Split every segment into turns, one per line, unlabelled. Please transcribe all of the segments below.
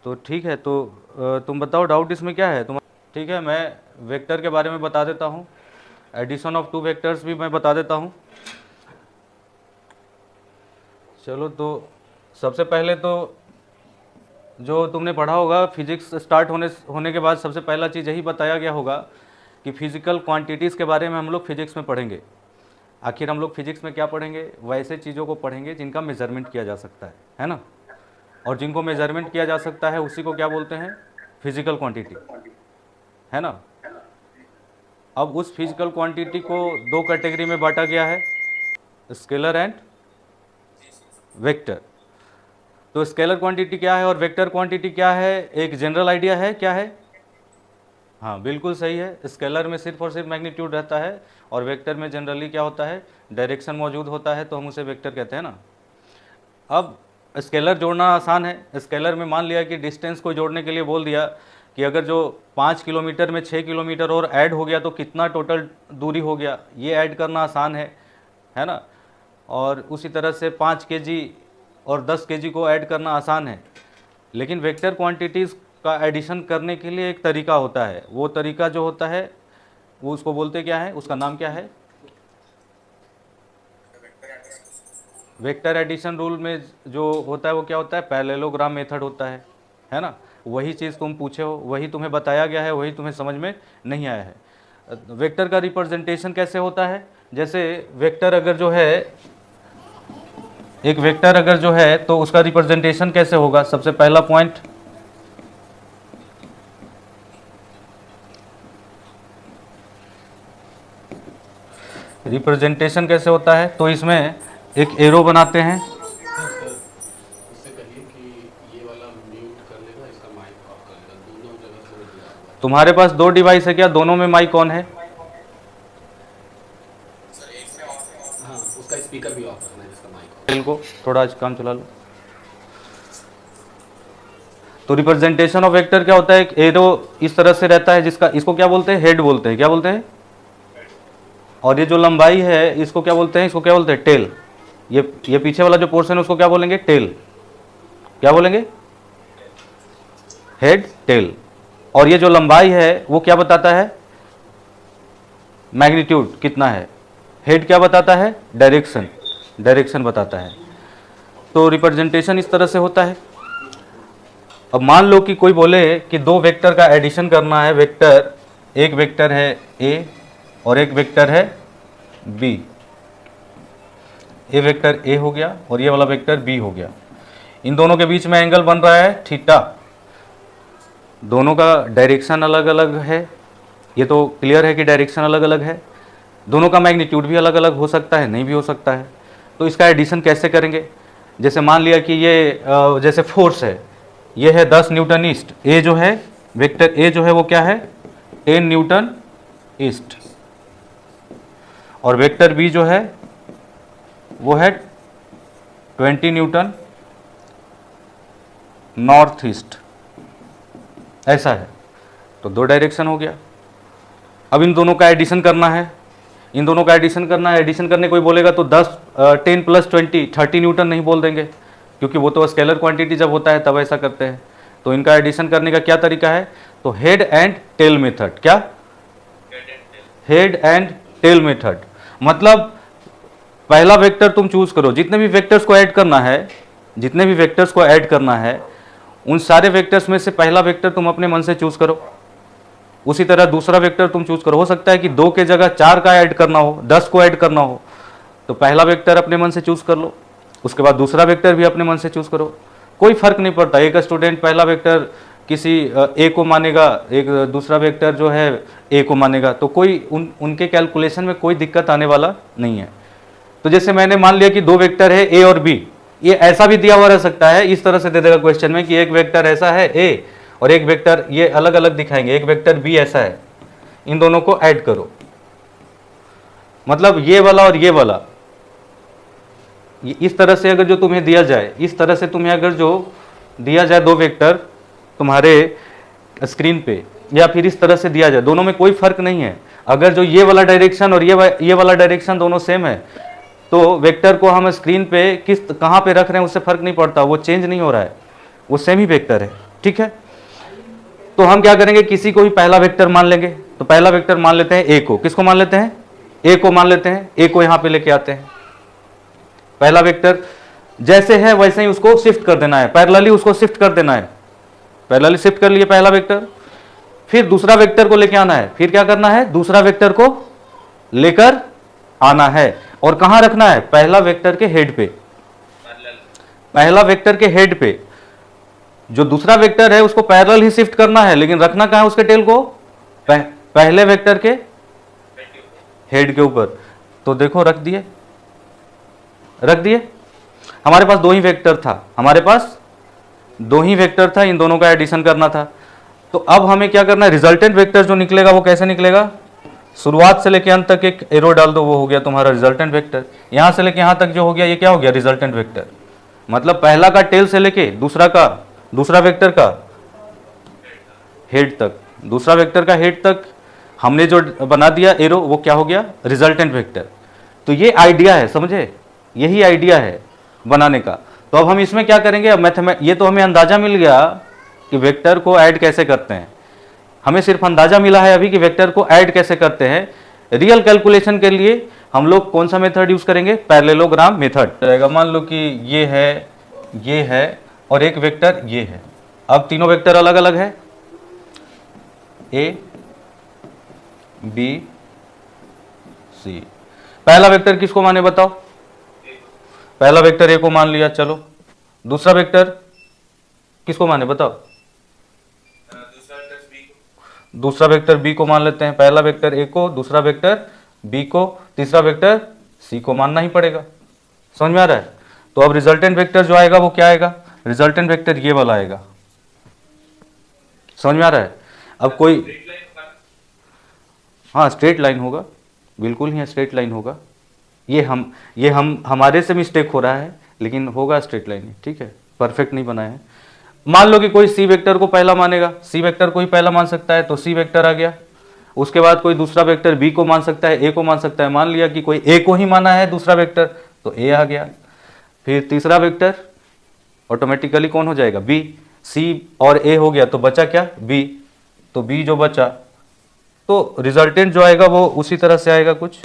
तो ठीक है, तो तुम बताओ डाउट इसमें क्या है तुम। ठीक है, मैं वेक्टर के बारे में बता देता हूँ, एडिशन ऑफ टू वेक्टर्स भी मैं बता देता हूँ। चलो, तो सबसे पहले तो जो तुमने पढ़ा होगा फिजिक्स स्टार्ट होने के बाद सबसे पहला चीज़ यही बताया गया होगा कि फिजिकल क्वांटिटीज़ के बारे में हम लोग फिजिक्स में पढ़ेंगे। आखिर हम लोग फिजिक्स में क्या पढ़ेंगे? वैसे चीज़ों को पढ़ेंगे जिनका मेजरमेंट किया जा सकता है ना। और जिनको मेजरमेंट किया जा सकता है उसी को क्या बोलते हैं? फिजिकल क्वांटिटी, है ना। अब उस फिजिकल क्वांटिटी को दो कैटेगरी में बांटा गया है, स्केलर एंड वेक्टर। तो स्केलर क्वांटिटी क्या है और वेक्टर क्वांटिटी क्या है, एक जनरल आइडिया है क्या है? हाँ, बिल्कुल सही है। स्केलर में सिर्फ और सिर्फ मैग्नीट्यूड रहता है और वेक्टर में जनरली क्या होता है? डायरेक्शन मौजूद होता है, तो हम उसे वेक्टर कहते हैं ना। अब स्केलर जोड़ना आसान है। स्केलर में मान लिया कि डिस्टेंस को जोड़ने के लिए बोल दिया कि अगर जो 5 किलोमीटर में 6 किलोमीटर और ऐड हो गया तो कितना टोटल दूरी हो गया, ये ऐड करना आसान है ना। और उसी तरह से 5 केजी और 10 केजी को ऐड करना आसान है। लेकिन वेक्टर क्वांटिटीज़ का एडिशन करने के लिए एक तरीका होता है। वो तरीका जो होता है वो उसको बोलते क्या है, उसका नाम क्या है? वेक्टर एडिशन रूल में जो होता है वो क्या होता है? पैरेललोग्राम मेथड होता है ना। वही चीज़ तुम पूछे हो, वही तुम्हें बताया गया है, वही तुम्हें समझ में नहीं आया है। वेक्टर का रिप्रेजेंटेशन कैसे होता है? जैसे वेक्टर अगर जो है, एक वेक्टर अगर जो है तो उसका रिप्रेजेंटेशन कैसे होगा? सबसे पहला पॉइंट, रिप्रेजेंटेशन कैसे होता है? तो इसमें एक एरो बनाते हैं।
उससे कहिए कि ये वाला म्यूट कर लेगा, इसका माइक ऑफ कर लेगा, दोनों जगह से वो दिया हुआ है।
तुम्हारे पास दो डिवाइस है क्या? दोनों में माइक ऑन है?
हाँ, उसका स्पीकर भी ऑफ रखना है जिसका माइक ऑफ।
दिल को थोड़ा आज काम चला लो। तो रिप्रेजेंटेशन ऑफ वेक्टर क्या होता है? एक एरो इस तरह से रहता है जिसका, इसको क्या बोलते हैं? हेड बोलते हैं। क्या बोलते हैं? और ये जो लंबाई है इसको क्या बोलते हैं? इसको क्या बोलते हैं? टेल। ये पीछे वाला जो पोर्शन है उसको क्या बोलेंगे? टेल। क्या बोलेंगे? Head, tail. और ये जो लंबाई है वो क्या बताता है? मैग्नीट्यूड कितना है। हेड क्या बताता है? डायरेक्शन, डायरेक्शन बताता है। तो रिप्रेजेंटेशन इस तरह से होता है। अब मान लो कि कोई बोले कि दो वेक्टर का एडिशन करना है। वेक्टर, एक वेक्टर है ए और एक वेक्टर है बी। ये वेक्टर ए हो गया और ये वाला वेक्टर बी हो गया। इन दोनों के बीच में एंगल बन रहा है थीटा। दोनों का डायरेक्शन अलग अलग है, ये तो क्लियर है कि डायरेक्शन अलग अलग है। दोनों का मैग्नीट्यूड भी अलग अलग हो सकता है, नहीं भी हो सकता है। तो इसका एडिशन कैसे करेंगे? जैसे मान लिया कि ये जैसे फोर्स है, ये है 10 न्यूटन ईस्ट। ए जो है, वेक्टर ए जो है वो क्या है? 10 न्यूटन ईस्ट। और वेक्टर बी जो है वो है 20 न्यूटन नॉर्थ ईस्ट। ऐसा है। तो दो डायरेक्शन हो गया। अब इन दोनों का एडिशन करना है। इन दोनों का एडिशन करना है। एडिशन करने कोई बोलेगा तो 10 + 20 30 न्यूटन नहीं बोल देंगे, क्योंकि वो तो स्केलर क्वांटिटी जब होता है तब ऐसा करते हैं। तो इनका एडिशन करने का क्या तरीका है? तो हेड एंड टेल मेथड। क्या? Head and tail method. मतलब पहला वेक्टर तुम चूज करो। जितने भी वेक्टर्स को ऐड करना है, जितने भी वेक्टर्स को ऐड करना है, उन सारे वेक्टर्स में से पहला वेक्टर तुम अपने मन से चूज करो। उसी तरह दूसरा वेक्टर तुम चूज करो। हो सकता है कि 2 के जगह 4 का ऐड करना हो, 10 को ऐड करना हो, तो पहला वेक्टर अपने मन से चूज कर लो। उसके बाद दूसरा वेक्टर भी अपने मन से चूज करो। कोई फर्क नहीं पड़ता। एक स्टूडेंट पहला वेक्टर किसी ए को मानेगा, एक दूसरा वेक्टर जो है ए को मानेगा, तो कोई उनके कैलकुलेशन में कोई दिक्कत आने वाला नहीं है। तो जैसे मैंने मान लिया कि दो वेक्टर है ए और बी, ये ऐसा भी दिया हुआ रह सकता है, इस तरह से दे देगा क्वेश्चन में कि एक वेक्टर ऐसा है ए और एक वेक्टर, ये अलग अलग दिखाएंगे, एक वेक्टर बी ऐसा है, इन दोनों को ऐड करो। मतलब ये वाला और ये वाला, इस तरह से अगर जो तुम्हें दिया जाए, इस तरह से तुम्हें अगर जो दिया जाए दो वेक्टर तुम्हारे स्क्रीन पे, या फिर इस तरह से दिया जाए, दोनों में कोई फर्क नहीं है। अगर जो ये वाला डायरेक्शन और ये वाला डायरेक्शन दोनों सेम है, तो वेक्टर को हम स्क्रीन पे कहाँ पे रख रहे हैं उससे फर्क नहीं पड़ता, वो चेंज नहीं हो रहा है, वो सेम ही वेक्टर है। ठीक है। तो हम क्या करेंगे, किसी को भी पहला वेक्टर मान लेंगे। तो पहला वेक्टर मान लेते हैं ए को। किसको मान लेते हैं? ए को मान लेते हैं। ए को यहां पे लेके आते हैं। पहला वेक्टर जैसे है वैसे ही उसको शिफ्ट कर देना है, पैरेलली उसको शिफ्ट कर देना है। पैरेलली शिफ्ट कर लिए पहला वेक्टर। फिर दूसरा वेक्टर को लेके आना है। फिर क्या करना है, दूसरा वेक्टर को लेकर आना है और कहां रखना है, पहला वेक्टर के हेड पे। पहला वेक्टर के हेड पे जो दूसरा वेक्टर है उसको पैरेलल ही शिफ्ट करना है, लेकिन रखना कहां है उसके टेल को, पहले वेक्टर के हेड के ऊपर। तो देखो रख दिए, रख दिए। हमारे पास दो ही वेक्टर था, हमारे पास दो ही वेक्टर था, इन दोनों का एडिशन करना था। तो अब हमें क्या करना है, रिजल्टेंट वेक्टर जो निकलेगा वो कैसे निकलेगा, शुरुआत से लेके अंत तक एक एरो डाल दो, वो हो गया तुम्हारा रिजल्टेंट वेक्टर। यहां से लेके यहां तक जो हो गया ये क्या हो गया, रिजल्टेंट वेक्टर। मतलब पहला का टेल से लेके दूसरा वेक्टर का हेड तक, दूसरा वेक्टर का हेड तक हमने जो बना दिया एरो, वो क्या हो गया, रिजल्टेंट वेक्टर। तो ये आइडिया है, समझे, यही आइडिया है बनाने का। तो अब हम इसमें क्या करेंगे, अब ये तो हमें अंदाजा मिल गया कि वेक्टर को ऐड कैसे करते हैं। हमें सिर्फ अंदाजा मिला है अभी कि वेक्टर को ऐड कैसे करते हैं। रियल कैलकुलेशन के लिए हम लोग कौन सा मेथड यूज करेंगे, पैरेललोग्राम मेथड रहेगा। मान लो कि ये है और एक वेक्टर ये है। अब तीनों वेक्टर अलग अलग है, ए बी सी। पहला वेक्टर किसको माने बताओ, पहला वेक्टर ए को मान लिया, चलो। दूसरा वेक्टर किसको माने बताओ, दूसरा वेक्टर बी को मान लेते हैं। पहला वेक्टर ए को, दूसरा वेक्टर बी को, तीसरा वेक्टर सी को मानना ही पड़ेगा। समझ में आ रहा है? तो अब रिजल्टेंट वेक्टर जो आएगा वो क्या आएगा, रिजल्टेंट वेक्टर ये वाला आएगा। समझ में आ रहा है? अब कोई, हाँ स्ट्रेट लाइन होगा, बिल्कुल ही स्ट्रेट लाइन होगा। ये हम हमारे से मिस्टेक हो रहा है, लेकिन होगा स्ट्रेट लाइन, ठीक है, परफेक्ट नहीं बनाया है। मान लो कि कोई सी वेक्टर को पहला मानेगा, सी वेक्टर को ही पहला मान सकता है, तो सी वेक्टर आ गया। उसके बाद कोई दूसरा वेक्टर बी को मान सकता है, ए को मान सकता है। मान लिया कि कोई ए को ही माना है दूसरा वेक्टर, तो ए आ गया। फिर तीसरा वेक्टर ऑटोमेटिकली कौन हो जाएगा, बी। सी और ए हो गया तो बचा क्या, बी। तो बी जो बचा, तो रिजल्टेंट जो आएगा वो उसी तरह से आएगा कुछ।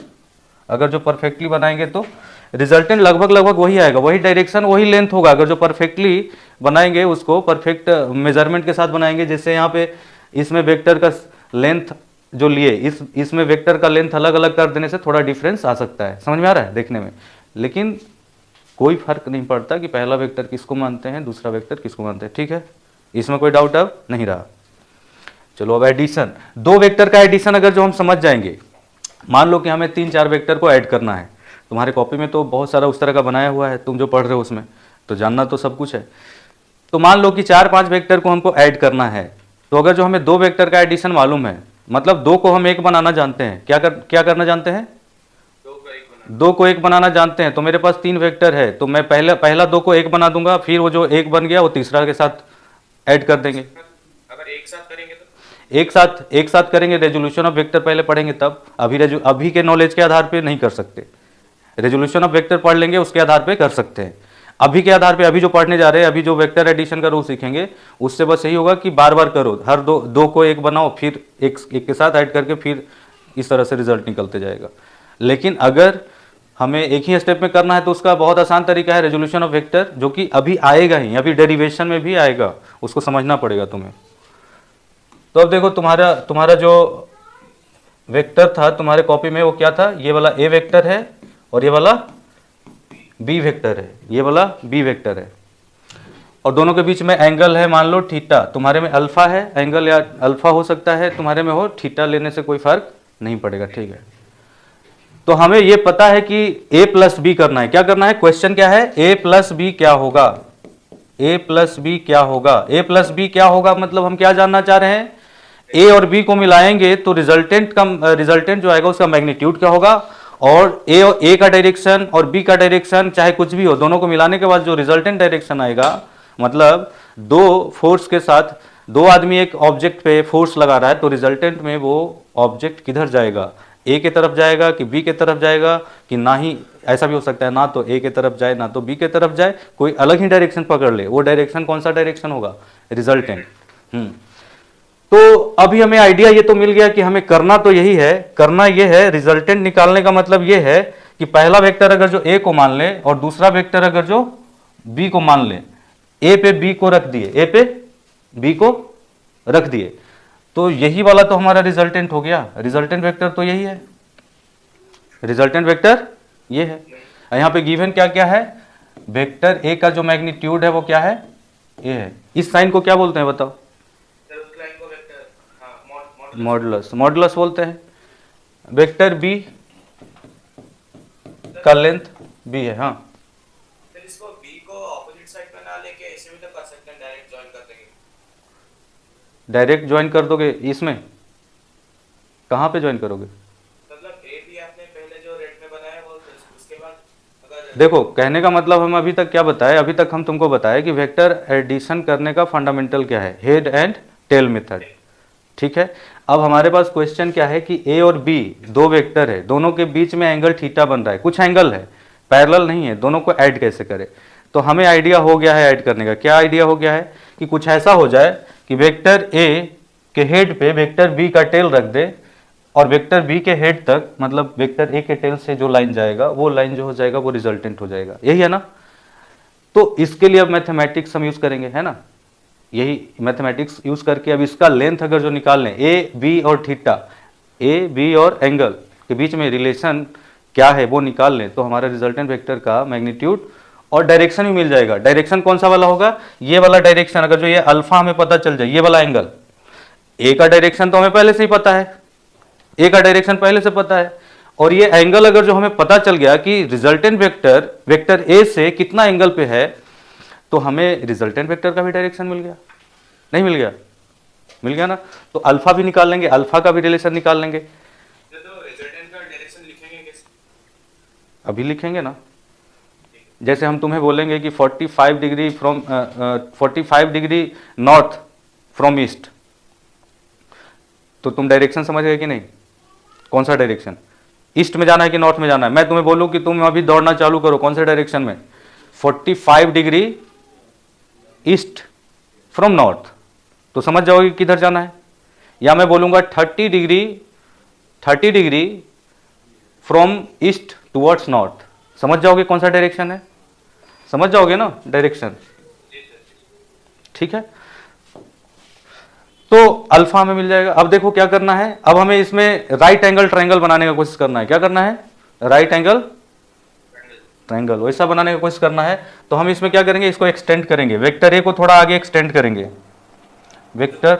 अगर जो परफेक्टली बनाएंगे तो रिजल्टेंट लगभग वही आएगा, वही डायरेक्शन वही लेंथ होगा। अगर जो परफेक्टली बनाएंगे उसको परफेक्ट मेजरमेंट के साथ बनाएंगे, जैसे यहाँ पे इसमें वेक्टर का लेंथ जो लिए, इसमें वेक्टर का लेंथ अलग अलग कर देने से थोड़ा डिफरेंस आ सकता है। समझ में आ रहा है देखने में, लेकिन कोई फर्क नहीं पड़ता कि पहला वेक्टर किसको मानते हैं, दूसरा वेक्टर किसको मानते हैं। ठीक है, इसमें कोई डाउट अब नहीं रहा। चलो अब एडिशन, दो वेक्टर का एडिशन अगर जो हम समझ जाएंगे, मान लो कि हमें 3-4 वेक्टर को ऐड करना है। तुम्हारे कॉपी में तो बहुत सारा उस तरह का बनाया हुआ है, तुम जो पढ़ रहे हो उसमें तो जानना तो सब कुछ है। तो मान लो कि 4-5 वेक्टर को हमको ऐड करना है, तो अगर जो हमें 2 वेक्टर का एडिशन मालूम है, मतलब 2 को हम एक बनाना जानते हैं, क्या करना जानते हैं, 2 को एक बनाना जानते हैं। तो मेरे पास 3 वेक्टर है, तो मैं पहला 2 को एक बना दूंगा, फिर वो जो एक बन गया वो तीसरा के साथ ऐड कर देंगे।
अगर एक साथ करेंगे तो
एक साथ करेंगे, रेजोल्यूशन ऑफ वेक्टर पहले पढ़ेंगे तब। अभी के नॉलेज के आधार पे नहीं कर सकते। रेजोल्यूशन ऑफ वेक्टर पढ़ लेंगे, उसके आधार पे कर सकते हैं। अभी के आधार पे अभी जो पढ़ने जा रहे हैं, अभी जो वेक्टर एडिशन का रूल सीखेंगे, उससे बस यही होगा कि बार बार करो, हर दो को एक बनाओ, फिर एक के साथ ऐड करके फिर इस तरह से रिजल्ट निकलते जाएगा। लेकिन अगर हमें एक ही स्टेप में करना है तो उसका बहुत आसान तरीका है रेजोल्यूशन ऑफ वेक्टर, जो कि अभी आएगा ही, अभी डेरिवेशन में भी आएगा, उसको समझना पड़ेगा तुम्हें। तो अब देखो तुम्हारा जो वेक्टर था तुम्हारे कॉपी में वो क्या था, ये वाला ए वेक्टर है और ये वाला बी वेक्टर है, ये वाला बी वेक्टर है, और दोनों के बीच में एंगल है, मान लो थीटा। तुम्हारे में अल्फा है एंगल, या अल्फा हो सकता है, तुम्हारे में हो थीटा, लेने से कोई फर्क नहीं पड़ेगा। ठीक है, तो हमें ये पता है कि a प्लस बी करना है। क्या करना है, क्वेश्चन क्या है, a प्लस बी क्या होगा, a प्लस बी क्या होगा। a प्लस बी क्या होगा मतलब हम क्या जानना चाह रहे हैं, a और b को मिलाएंगे तो रिजल्टेंट जो आएगा उसका मैग्नीट्यूड क्या होगा, और a का डायरेक्शन और b का डायरेक्शन चाहे कुछ भी हो, दोनों को मिलाने के बाद जो रिजल्टेंट डायरेक्शन आएगा, मतलब दो फोर्स के साथ, दो आदमी एक ऑब्जेक्ट पे फोर्स लगा रहा है, तो रिजल्टेंट में वो ऑब्जेक्ट किधर जाएगा, ए की तरफ जाएगा कि बी की तरफ जाएगा, कि ना ही ऐसा भी हो सकता है ना तो ए की तरफ जाए ना तो बी की तरफ जाए, कोई अलग ही डायरेक्शन पकड़ ले, वो डायरेक्शन कौन सा डायरेक्शन होगा, रिजल्टेंट। तो अभी हमें आइडिया ये तो मिल गया कि हमें करना तो यही है, करना ये है, रिजल्टेंट निकालने का मतलब ये है कि पहला वेक्टर अगर जो ए को मान ले और दूसरा वेक्टर अगर जो बी को मान ले, ए पे बी को रख दिए, ए पे बी को रख दिए, तो यही वाला तो हमारा रिजल्टेंट हो गया। रिजल्टेंट वेक्टर तो यही है, रिजल्टेंट वेक्टर ये है। यहां पे गिवन क्या क्या है, वेक्टर ए का जो मैग्नीट्यूड है वो क्या है, ए है। इस साइन को क्या बोलते हैं बताओ, मॉडुलस, मॉडुलस बोलते हैं। वेक्टर बी का लेंथ बी है। हाँ,
फिर इसको बी को ऑपोजिट साइड पे ना लेके ऐसे भी तो कर सकते हैं, डायरेक्ट ज्वाइन कर देंगे।
डायरेक्ट ज्वाइन कर दोगे इसमें, कहाँ पे ज्वाइन करोगे,
मतलब ए बी आपने पहले जो रेट में बनाया वो उसके बाद अगर
देखो कहने का मतलब हम अभी तक क्या बताए, अभी तक हम तुमको बताए कि वेक्टर एडिशन करने का फंडामेंटल क्या है, हेड एंड टेल मेथड। ठीक है, अब हमारे पास क्वेश्चन क्या है कि ए और बी दो वेक्टर है, दोनों के बीच में एंगल थीटा बन रहा है, कुछ एंगल है, पैरेलल नहीं है, दोनों को ऐड कैसे करें। तो हमें आइडिया हो गया है ऐड करने का। क्या आइडिया हो गया है कि कुछ ऐसा हो जाए कि वेक्टर ए के हेड पे वेक्टर बी का टेल रख दे और वेक्टर बी के हेड तक, मतलब वेक्टर ए के टेल से जो लाइन जाएगा वो लाइन जो हो जाएगा वो रिजल्टेंट हो जाएगा। यही है ना। तो इसके लिए अब मैथमेटिक्स हम यूज करेंगे, है ना, यही मैथमेटिक्स यूज करके अब इसका लेंथ अगर जो निकाल लें, ए बी और थीटा, ए बी और एंगल के बीच में रिलेशन क्या है वो निकाल लें, तो हमारा रिजल्टेंट वेक्टर का मैग्नीट्यूड और डायरेक्शन भी मिल जाएगा। डायरेक्शन कौन सा वाला होगा, ये वाला डायरेक्शन। अगर जो ये अल्फा हमें पता चल जाए, ये वाला एंगल, ए का डायरेक्शन तो हमें पहले से ही पता है, ए का डायरेक्शन पहले से पता है, और ये एंगल अगर जो हमें पता चल गया कि रिजल्टेंट वेक्टर वेक्टर ए से कितना एंगल पे है, तो हमें रिजल्टेंट वेक्टर का भी डायरेक्शन मिल गया। नहीं मिल गया, मिल गया ना। तो अल्फा भी निकाल लेंगे, अल्फा का भी रिलेशन निकाल लेंगे।
तो रिजल्टेंट का डायरेक्शन लिखेंगे कैसे,
अभी लिखेंगे ना। जैसे हम तुम्हें बोलेंगे कि 45 degree from 45 degree north from east, तो तुम डायरेक्शन समझ गए कि नहीं, कौन सा डायरेक्शन, ईस्ट में जाना है कि नॉर्थ में जाना है। मैं तुम्हें बोलूं कि तुम अभी दौड़ना चालू करो, कौन से डायरेक्शन में, 45 डिग्री ईस्ट फ्रॉम नॉर्थ, तो समझ जाओगे किधर जाना है। या मैं बोलूंगा 30 degree from east towards north, समझ जाओगे कौन सा डायरेक्शन है, समझ जाओगे ना डायरेक्शन। ठीक है, तो अल्फा हमें मिल जाएगा। अब देखो क्या करना है, अब हमें इसमें राइट एंगल ट्रायंगल बनाने का कोशिश करना है। क्या करना है, राइट एंगल ट्रायंगल वैसा बनाने की कोशिश करना है। तो हम इसमें क्या करेंगे, इसको एक्सटेंड करेंगे, वेक्टर ए को थोड़ा आगे एक्सटेंड करेंगे, वेक्टर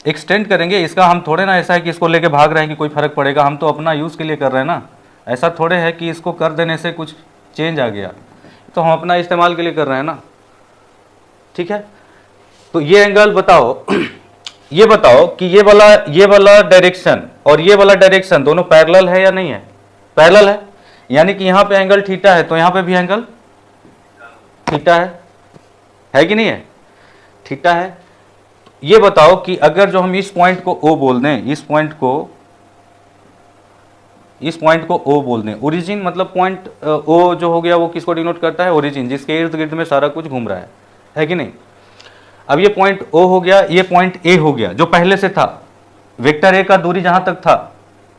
एक्सटेंड करेंगे। इसका हम थोड़े ना ऐसा है कि इसको लेके भाग रहे हैं कि कोई फर्क पड़ेगा, हम तो अपना यूज के लिए कर रहे हैं ना। ऐसा थोड़े है कि इसको कर देने से कुछ चेंज आ गया, तो हम अपना इस्तेमाल के लिए कर रहे हैं ना। ठीक है, तो ये एंगल बताओ ये बताओ कि ये वाला डायरेक्शन और ये वाला डायरेक्शन दोनों पैरेलल है या नहीं है, पैरेलल है। यानी कि यहां पे एंगल थीटा है तो यहां पे भी एंगल थीटा है कि नहीं है, थीटा है। ये बताओ कि अगर जो हम इस पॉइंट को ओ बोल दें, इस पॉइंट को ओ बोल दें, ओरिजिन मतलब पॉइंट ओ जो हो गया वो किसको डिनोट करता है, ओरिजिन, जिसके इर्द गिर्द में सारा कुछ घूम रहा है कि नहीं। अब ये पॉइंट ओ हो गया, ये पॉइंट ए हो गया जो पहले से था, वेक्टर ए का दूरी जहां तक था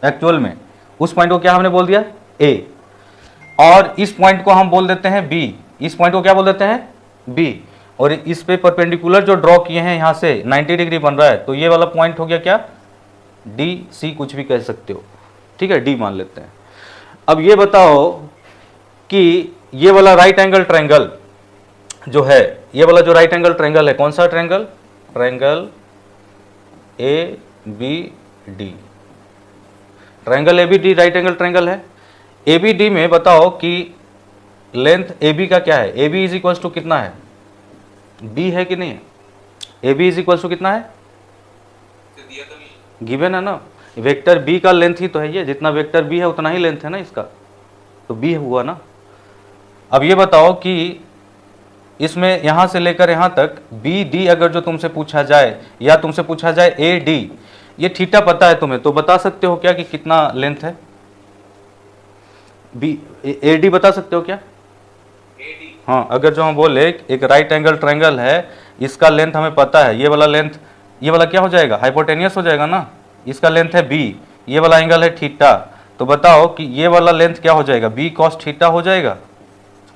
एक्चुअल में, उस पॉइंट को क्या हमने बोल दिया, ए। और इस पॉइंट को हम बोल देते हैं बी, इस पॉइंट को क्या बोल देते हैं, बी। और इस पे परपेंडिकुलर जो ड्रॉ किए हैं यहां से 90 डिग्री बन रहा है, तो ये वाला पॉइंट हो गया क्या, डी, सी, कुछ भी कह सकते हो। ठीक है, डी मान लेते हैं। अब ये बताओ कि ये वाला राइट एंगल ट्रायंगल जो है, ये वाला जो राइट एंगल ट्रायंगल है, कौन सा triangle, triangle A B D, triangle A B D right angle triangle है। ए बी डी में बताओ कि लेंथ ए बी का क्या है, A B is equal to कितना है, बी है कि नहीं है, A B is equal to कितना है,
दिया तो नहीं,
गिवन है ना, वेक्टर बी का लेंथ ही तो है ये, जितना वेक्टर बी है उतना ही लेंथ है ना इसका, तो बी हुआ ना। अब ये बताओ कि इसमें यहां से लेकर यहां तक बी डी अगर जो तुमसे पूछा जाए या तुमसे पूछा जाए ए डी, ये थीटा पता है तुम्हें, तो बता सकते हो क्या कि कितना लेंथ है, बी ए डी बता सकते हो क्या?
AD
हाँ, अगर जो हम बोले एक राइट एंगल ट्रायंगल है, इसका लेंथ हमें पता है, ये वाला लेंथ, ये वाला क्या हो जाएगा? हाइपोटेनियस हो जाएगा ना। इसका लेंथ है बी, ये वाला एंगल है थीटा, तो बताओ कि ये वाला लेंथ क्या हो जाएगा? बी कॉस थीटा हो जाएगा,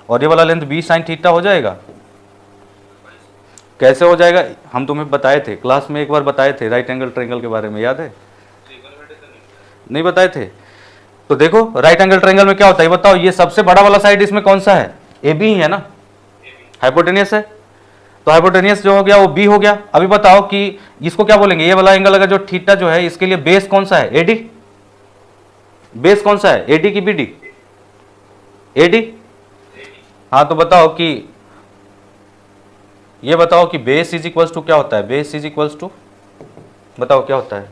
और ये वाला लेंथ बी साइन थीटा हो जाएगा। कैसे हो जाएगा? हम तुम्हें बताए थे क्लास में, एक बार बताए थे राइट एंगल ट्रायंगल के बारे में, याद है?
ट्रिग्नोमेट्री तो नहीं।
नहीं बताए थे? तो देखो राइट एंगल ट्रायंगल में क्या होता है, ये बताओ। ये सबसे बड़ा वाला साइड इसमें कौन सा है? ए बी ही है ना, हाइपोटेनियस है, तो हाइपोटेनियस जो हो गया वो बी हो गया। अभी बताओ कि इसको क्या बोलेंगे? ये वाला एंगल अगर जो थीटा जो है, इसके लिए बेस कौन सा है? एडी। बेस कौन सा है? एडी की बीडी? एडी। हाँ, तो बताओ कि ये बताओ कि बेस इज इक्वल्स टू क्या होता है? बेस इज इक्वल्स टू, बताओ क्या होता है?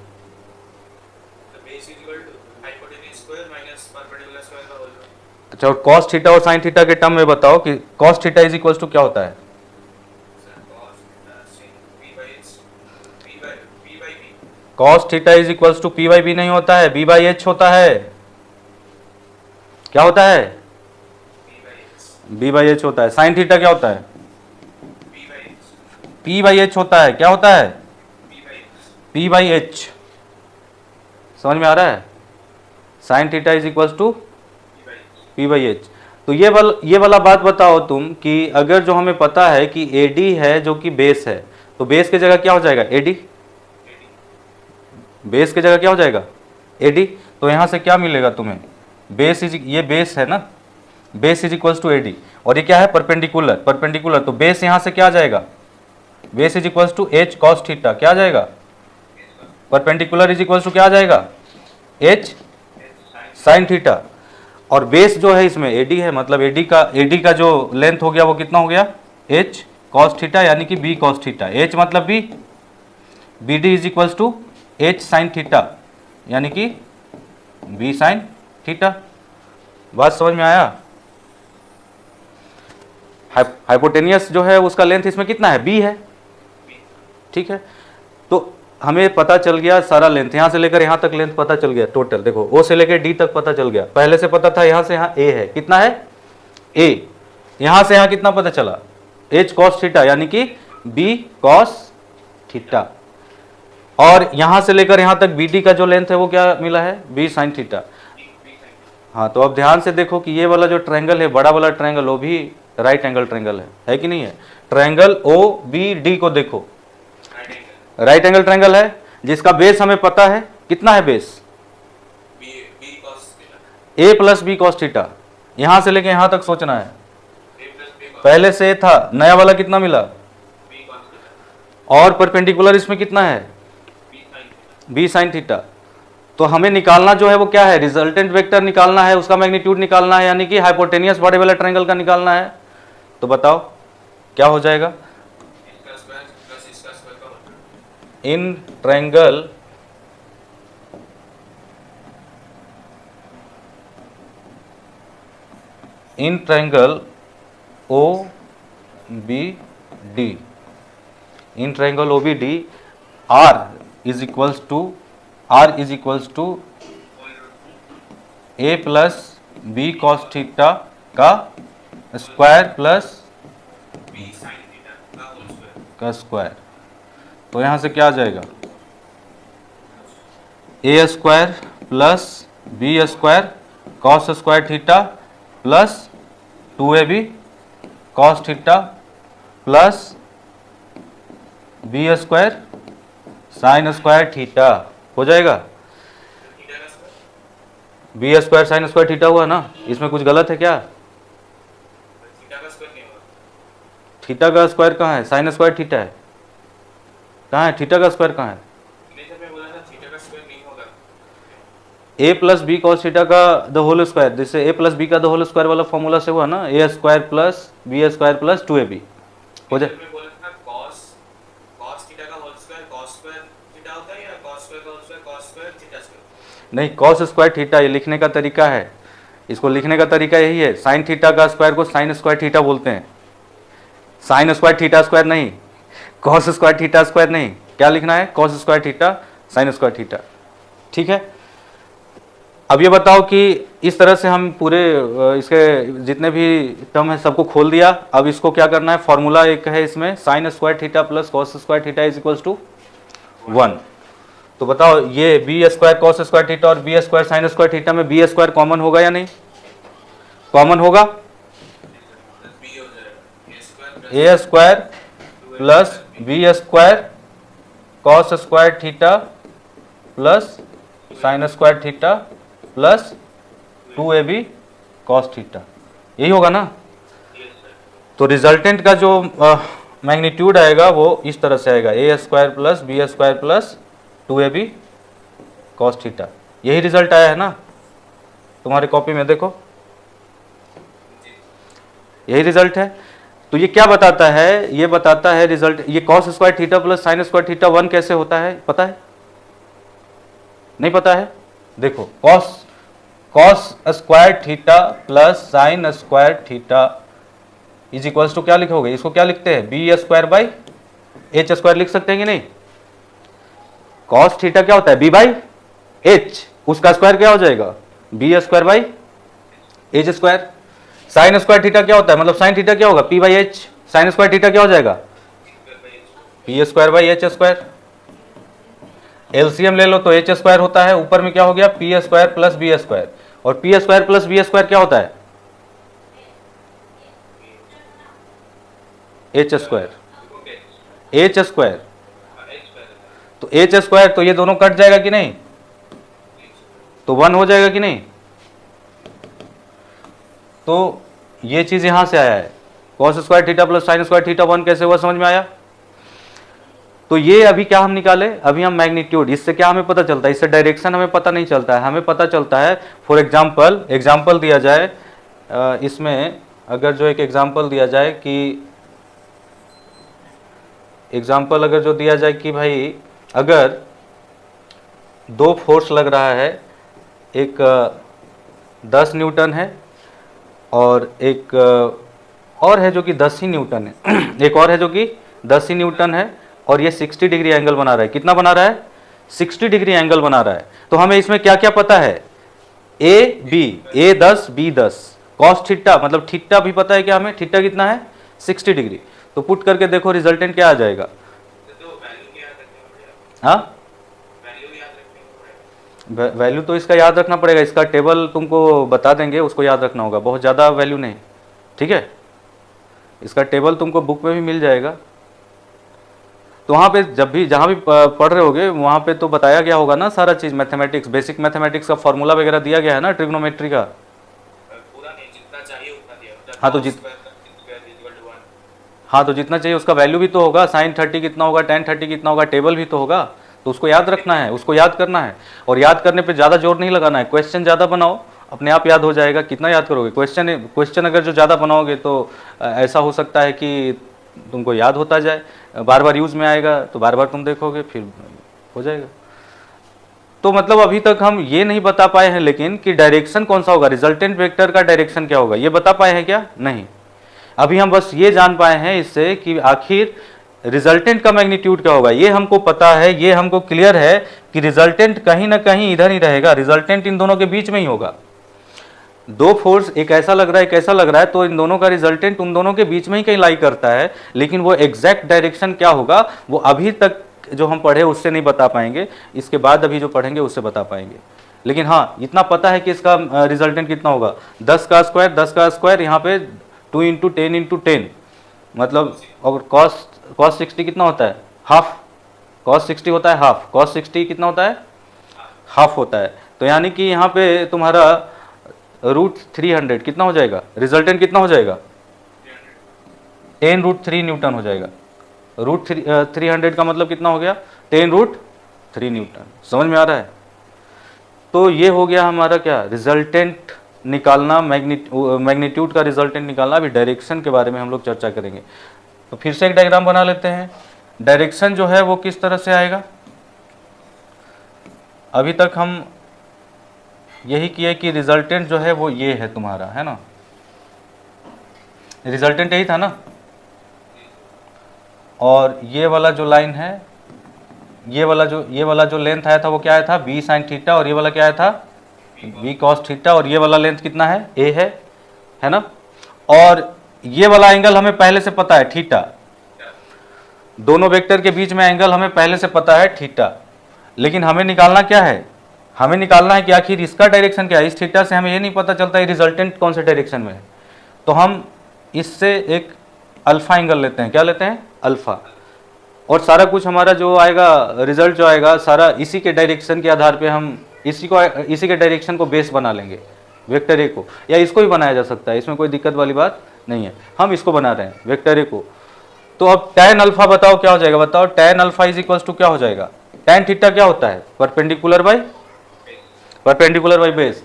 Base equal to hypotenuse square minus perpendicular square का होल स्क्वायर।
अच्छा, और कॉस थीटा और साइन थीटा के टर्म में बताओ कि cos theta is equals to क्या होता है? Cos theta is equals to P by B नहीं होता है, बी बाई एच होता है। क्या होता है? बी बाई एच होता है। साइन थीटा क्या होता है? पी बाई एच होता है। क्या होता है? P by H. समझ में आ रहा है? Sine theta is equals to P by H. तो ये वाला बात बताओ तुम कि अगर जो हमें पता है कि ए डी है जो कि बेस है, तो बेस की जगह क्या हो जाएगा? A D. बेस की जगह क्या हो जाएगा? A D. तो यहां से क्या मिलेगा तुम्हें? बेस इज, ये बेस है ना, base is equals to A D, और ये क्या है? परपेंडिकुलर। परपेंडिकुलर, तो बेस यहां से क्या आ जाएगा? Base is equals to H cos theta. क्या आ जाएगा? परपेंडिकुलर इज इक्वल्स टू क्या आ जाएगा? H sine theta. और बेस जो है इसमें एडी है, मतलब एडी का जो लेंथ हो गया वो कितना हो गया? एच कॉस थीटा, यानी कि बी कॉस थीटा। एच मतलब B, B D is equals to H sine theta, यानी कि बी साइन थीटा। बात समझ में आया? हाइपोटेनियस जो है उसका लेंथ इसमें कितना है? बी है। ठीक है, तो हमें पता चल गया सारा लेंथ, यहां से लेकर यहां तक लेंथ पता चल गया टोटल। देखो ओ से लेकर डी तक पता चल गया। पहले से पता था यहां से यहां ए है, कितना है? ए। यहां से यहां कितना पता चला? एच कॉस थीटा, यानी कि बी कॉस थीटा। और यहां से लेकर यहां तक बी डी का जो लेंथ है वो क्या मिला है? B sine theta. हाँ, तो अब ध्यान से देखो कि ये वाला जो ट्रायंगल है, बड़ा वाला ट्रायंगल, वो भी राइट एंगल ट्रायंगल है कि नहीं है? ट्रायंगल ओ बी डी को देखो, राइट एंगल ट्रायंगल है, जिसका बेस हमें पता है। कितना है बेस? ए प्लस बी कॉस थीटा। यहां से लेके यहां तक सोचना है। पहले से था, नया वाला कितना मिला? और परपेंडिकुलर इसमें कितना है? B sine theta. तो हमें निकालना जो है वो क्या है? रिजल्टेंट वेक्टर निकालना है, उसका मैग्नीट्यूड निकालना है, यानी कि हाइपोटेनियस बड़े वाले ट्रायंगल का निकालना है। तो बताओ क्या हो जाएगा? In triangle O B D, in triangle O B D, R is equals to A plus B cos theta का स्क्वायर प्लस का स्क्वायर। तो यहां से क्या आ जाएगा? A square plus B square cos square theta plus 2ab cos theta plus B square sine square theta हो जाएगा। B square sine square theta हुआ ना? इसमें कुछ गलत है क्या? थीटा का स्क्वायर कहाँ है? साइन स्क्वायर थीटा है। कहाँ है थीटा का स्क्वायर? कहाँ है? A plus B cos theta का द होल स्क्वायर, जिससे ए प्लस बी का द होल स्क्वायर वाला फॉर्मूला से हुआ ना, A square plus B square plus 2ab हो जाए। नहीं, कॉस स्क्वायर थीटा ये लिखने का तरीका है, इसको लिखने का तरीका यही है। साइन थीटा का स्क्वायर को साइन स्क्वायर थीटा बोलते हैं, साइन स्क्वायर थीटा स्क्वायर नहीं, कॉस स्क्वायर थीटा स्क्वायर नहीं। क्या लिखना है? Cos square theta sine square theta. ठीक है, अब ये बताओ कि इस तरह से हम पूरे इसके जितने भी टर्म है सबको खोल दिया। अब इसको क्या करना है, फॉर्मूला एक है इसमें, sine square theta plus cos square theta is equals to 1। तो बताओ ये B square cos square theta और B square sine square theta में बी स्क्वायर कॉमन होगा या नहीं? कॉमन होगा।
बी हो जाएगा
A square plus B square cos square theta plus sine square theta plus 2ab cos theta, यही होगा ना? तो रिजल्टेंट का जो मैग्नीट्यूड आएगा वो इस तरह से आएगा, A square plus B square plus 2ab cos theta. यही रिजल्ट आया है ना तुम्हारी कॉपी में, देखो यही रिजल्ट है। तो ये क्या बताता है, ये बताता है रिजल्ट, ये cos square theta plus sine square theta 1 कैसे होता है, पता है? नहीं पता है? देखो cos square theta plus sine square theta is equals to क्या लिखोगे, इसको क्या लिखते हैं, B square by H square लिख सकते हैं कि नहीं? कॉस थीटा क्या होता है, बी बाई एच, उसका स्क्वायर क्या हो जाएगा, B square by H square. Sine square theta क्या होता है, मतलब साइन थीटा क्या होगा, P by H, sine square theta क्या हो जाएगा, P square by H square. LCM ले लो तो एच स्क्वायर होता है, ऊपर में क्या हो गया, P square plus B square, और P square plus B square क्या होता है, एच स्क्वायर, एच स्क्वायर। तो एच स्क्वायर, तो ये दोनों कट जाएगा कि नहीं, तो 1 हो जाएगा कि नहीं? तो ये चीज यहां से आया है, cos square theta plus sine square theta 1 कैसे हुआ, समझ में आया? तो ये अभी क्या हम निकाले, अभी हम मैग्नीट्यूड, इससे क्या हमें पता चलता है, इससे डायरेक्शन हमें पता नहीं चलता है, हमें पता चलता है फॉर एग्जाम्पल दिया जाए, इसमें अगर जो एक एग्जाम्पल दिया जाए कि एग्जाम्पल अगर जो दिया जाए कि भाई अगर 2 फोर्स लग रहा है, एक 10 न्यूटन है और एक और है जो कि 10 ही न्यूटन है एक और है जो कि 10 ही न्यूटन है और ये 60 डिग्री एंगल बना रहा है, कितना बना रहा है, 60 डिग्री एंगल बना रहा है। तो हमें इसमें क्या क्या पता है, A B, A 10 B 10, cos theta मतलब थीटा भी पता है क्या हमें, थीटा कितना है 60 डिग्री। तो पुट करके देखो रिजल्टेंट क्या आ जाएगा, हाँ वैल्यू तो इसका याद रखना पड़ेगा, इसका टेबल तुमको बता देंगे, उसको याद रखना होगा, बहुत ज़्यादा वैल्यू नहीं, ठीक है? इसका टेबल तुमको बुक में भी मिल जाएगा। तो वहाँ पे जब भी जहाँ भी पढ़ रहे होगे वहाँ पे तो बताया गया होगा ना सारा चीज़, मैथमेटिक्स, बेसिक मैथमेटिक्स का फॉर्मूला वगैरह दिया गया है ना, ट्रिग्नोमेट्री का।
पूरा नहीं, जितना चाहिए उतना दिया।
हाँ तो हाँ तो जितना चाहिए उसका वैल्यू भी तो होगा, साइन 30 कितना होगा, tan 30 कितना होगा, टेबल भी तो होगा, तो उसको याद रखना है, उसको याद करना है। और याद करने पे ज़्यादा जोर नहीं लगाना है, क्वेश्चन ज़्यादा बनाओ, अपने आप याद हो जाएगा। कितना याद करोगे, क्वेश्चन अगर जो ज़्यादा बनाओगे तो ऐसा हो सकता है कि तुमको याद होता जाए, बार बार यूज़ में आएगा तो बार बार तुम देखोगे फिर हो जाएगा। तो मतलब अभी तक हम ये नहीं बता पाए हैं लेकिन कि डायरेक्शन कौन सा होगा, रिजल्टेंट वेक्टर का डायरेक्शन क्या होगा, ये बता पाए हैं क्या, नहीं। अभी हम बस ये जान पाए हैं इससे कि आखिर रिजल्टेंट का मैग्नीट्यूड क्या होगा, ये हमको पता है, ये हमको क्लियर है कि रिजल्टेंट कहीं ना कहीं इधर ही रहेगा, रिजल्टेंट इन दोनों के बीच में ही होगा। 2 फोर्स एक ऐसा लग रहा है, एक ऐसा लग रहा है, तो इन दोनों का रिजल्टेंट उन दोनों के बीच में ही कहीं लाई करता है, लेकिन वो एग्जैक्ट डायरेक्शन क्या होगा वो अभी तक जो हम पढ़े उससे नहीं बता पाएंगे, इसके बाद अभी जो पढ़ेंगे उससे बता पाएंगे। लेकिन हाँ इतना पता है कि इसका रिजल्टेंट कितना होगा, 10 का स्क्वायर यहाँ पे 2 × 10 × 10, मतलब और cos 60 कितना होता है, हाफ, cos 60 होता है हाफ, cos 60 कितना होता है, हाफ होता है। तो यानी कि यहाँ पे तुम्हारा √300 कितना हो जाएगा, रिजल्टेंट कितना हो जाएगा, 10√3 न्यूटन हो जाएगा। √300 का मतलब कितना हो गया, 10√3 न्यूटन। समझ में आ रहा है? तो ये हो गया हमारा क्या, रिजल्टेंट निकालना, मैग्नीट्यूड का रिजल्टेंट निकालना। अभी डायरेक्शन के बारे में हम लोग चर्चा करेंगे। तो फिर से एक डायग्राम बना लेते हैं। डायरेक्शन जो है वो किस तरह से आएगा, अभी तक हम यही किए कि रिजल्टेंट जो है वो ये है तुम्हारा, है ना, रिजल्टेंट यही था ना, और ये वाला जो लाइन है, ये वाला जो लेंथ आया था वो क्या आया था, बी साइन थीटा, और ये वाला क्या आया था, बी कॉस थीटा, और ये वाला लेंथ कितना है, ए है ना। और ये वाला एंगल हमें पहले से पता है थीटा, दोनों वेक्टर के बीच में एंगल हमें पहले से पता है थीटा, लेकिन हमें निकालना क्या है, हमें निकालना है कि आखिर इसका डायरेक्शन क्या है। इस थीटा से हमें ये नहीं पता चलता है रिजल्टेंट कौन से डायरेक्शन में है, तो हम इससे एक अल्फा एंगल लेते हैं। क्या लेते हैं, अल्फा। और सारा कुछ हमारा जो आएगा, रिजल्ट जो आएगा सारा इसी के डायरेक्शन के आधार पे हम इसी के डायरेक्शन को बेस बना लेंगे, वेक्टर ए को, या इसको भी बनाया जा सकता है, इसमें कोई दिक्कत वाली बात नहीं है। हम इसको बना रहे हैं वेक्टर ए को। तो अब tan अल्फा बताओ क्या हो जाएगा, बताओ tan alpha is equals to क्या हो जाएगा, tan थीटा क्या होता है, परपेंडिकुलर बाई बेस।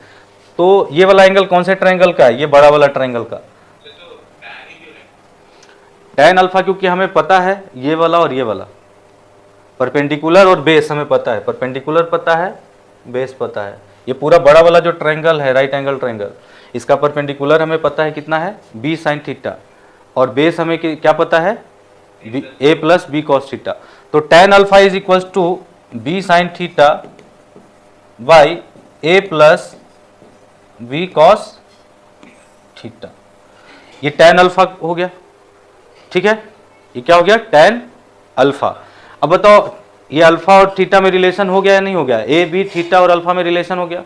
तो ये वाला एंगल कौन से ट्रायंगल का है, ये बड़ा वाला ट्रायंगल का। tan अल्फा क्योंकि हमें पता है ये वाला और ये वाला, परपेंडिकुलर और बेस हमें पता है, परपेंडिकुलर पता है, बेस पता है। ये पूरा बड़ा वाला जो ट्रायंगल है, राइट एंगल ट्रायंगल, इसका परपेंडिकुलर हमें पता है कितना है, b sin थीटा, और बेस हमें क्या पता है, a plus B cos theta. तो tan alpha is equals to b sin theta by a plus B cos theta. ये tan अल्फा हो गया, ठीक है, ये क्या हो गया, tan अल्फा। अब बताओ ये अल्फा और थीटा में रिलेशन हो गया या नहीं हो गया, ए बी थीटा और अल्फा में रिलेशन हो गया।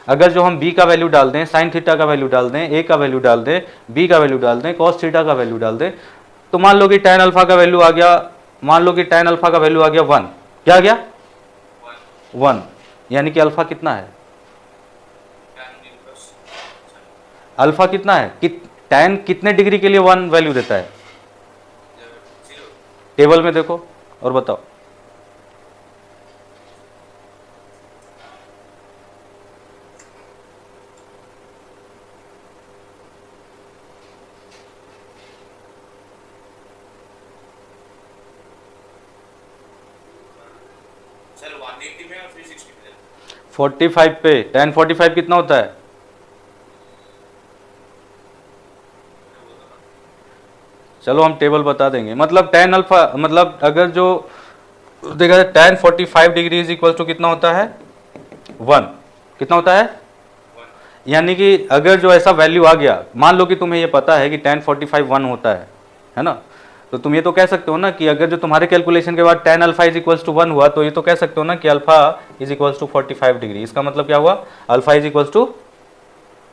अगर जो हम b का वैल्यू डाल दें, साइन थीटा का वैल्यू डाल दें, a का वैल्यू डाल दें, b का वैल्यू डाल दें, cos थीटा का वैल्यू डाल दें, तो मान लो कि tan अल्फा का वैल्यू आ गया, मान लो कि tan अल्फा का वैल्यू आ गया 1। क्या आ गया, 1, यानी कि अल्फा कितना है, अल्फा कितना है, tan कितने डिग्री के लिए 1 वैल्यू देता है, टेबल में देखो और बताओ।
सर 180 में और 360 में
45 पे tan 45 कितना होता है, चलो हम टेबल बता देंगे। मतलब tan अल्फा, मतलब अगर जो देखा जाए tan 45 degree is equal to कितना होता है, 1, कितना होता है, यानी कि अगर जो ऐसा वैल्यू आ गया, मान लो कि तुम्हें ये पता है कि tan 45 1 होता है ना, तो तुम ये तो कह सकते हो ना कि अगर जो तुम्हारे कैलकुलेशन के बाद tan alpha is equals to 1 हुआ, तो ये तो कह सकते हो ना कि alpha is equals to 45 degree. इसका मतलब क्या हुआ, alpha is equals to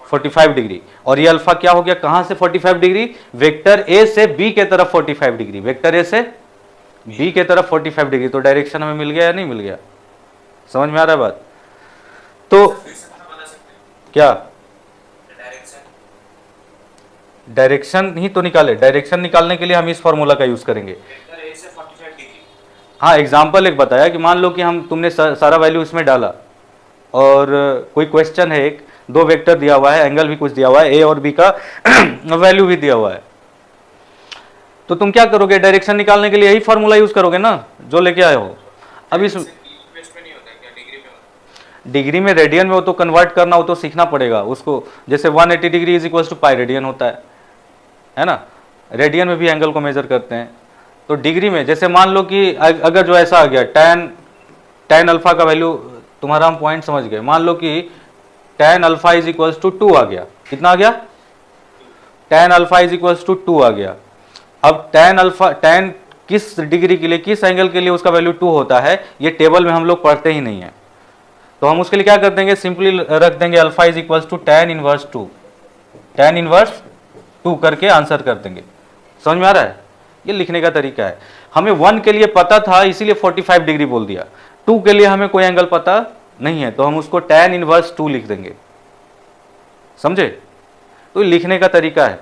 45 degree. और ये अल्फा क्या हो गया, कहां से 45 डिग्री, वेक्टर ए से बी के तरफ 45 डिग्री, वेक्टर ए से बी के तरफ 45 डिग्री। तो डायरेक्शन हमें मिल गया या नहीं मिल गया, समझ में आ रहा है बात। तो क्या डायरेक्शन ही तो निकाले, डायरेक्शन निकालने के लिए हम इस फॉर्मूला का यूज करेंगे। हाँ, एग्जाम्पल एक बताया कि मान लो कि तुमने सारा वैल्यू इसमें डाला, और कोई क्वेश्चन है, एक दो वेक्टर दिया हुआ है, एंगल भी कुछ दिया हुआ है, ए और बी का वैल्यू भी दिया हुआ है, तो तुम क्या करोगे, डायरेक्शन निकालने के लिए यही फॉर्मूला यूज करोगे ना जो लेके आए हो। अब इस डिग्री में, रेडियन में वो तो कन्वर्ट करना, वो तो सीखना पड़ेगा उसको। जैसे 180 degree is equal to pi radian होता है ना, रेडियन में भी एंगल को मेजर करते हैं। तो डिग्री में जैसे मान लो कि अगर जो ऐसा आ गया tan अल्फा का वैल्यू, तुम्हारा हम पॉइंट समझ गए, मान लो कि tan alpha is equals to 2 आ गया, कितना आ गया, tan alpha is equals to 2 आ गया। अब tan किस डिग्री के लिए, किस एंगल के लिए उसका वैल्यू 2 होता है, ये टेबल में हम लोग पढ़ते ही नहीं है, तो हम उसके लिए क्या कर देंगे, सिंपली रख देंगे alpha is equals to tan inverse 2 करके आंसर कर देंगे। समझ में आ रहा है, ये लिखने का तरीका है। हमें 1 के लिए पता था इसीलिए 45 डिग्री बोल दिया, 2 के लिए हमें कोई एंगल पता नहीं है, तो हम उसको tan इनवर्स 2 लिख देंगे, समझे। तो लिखने का तरीका है।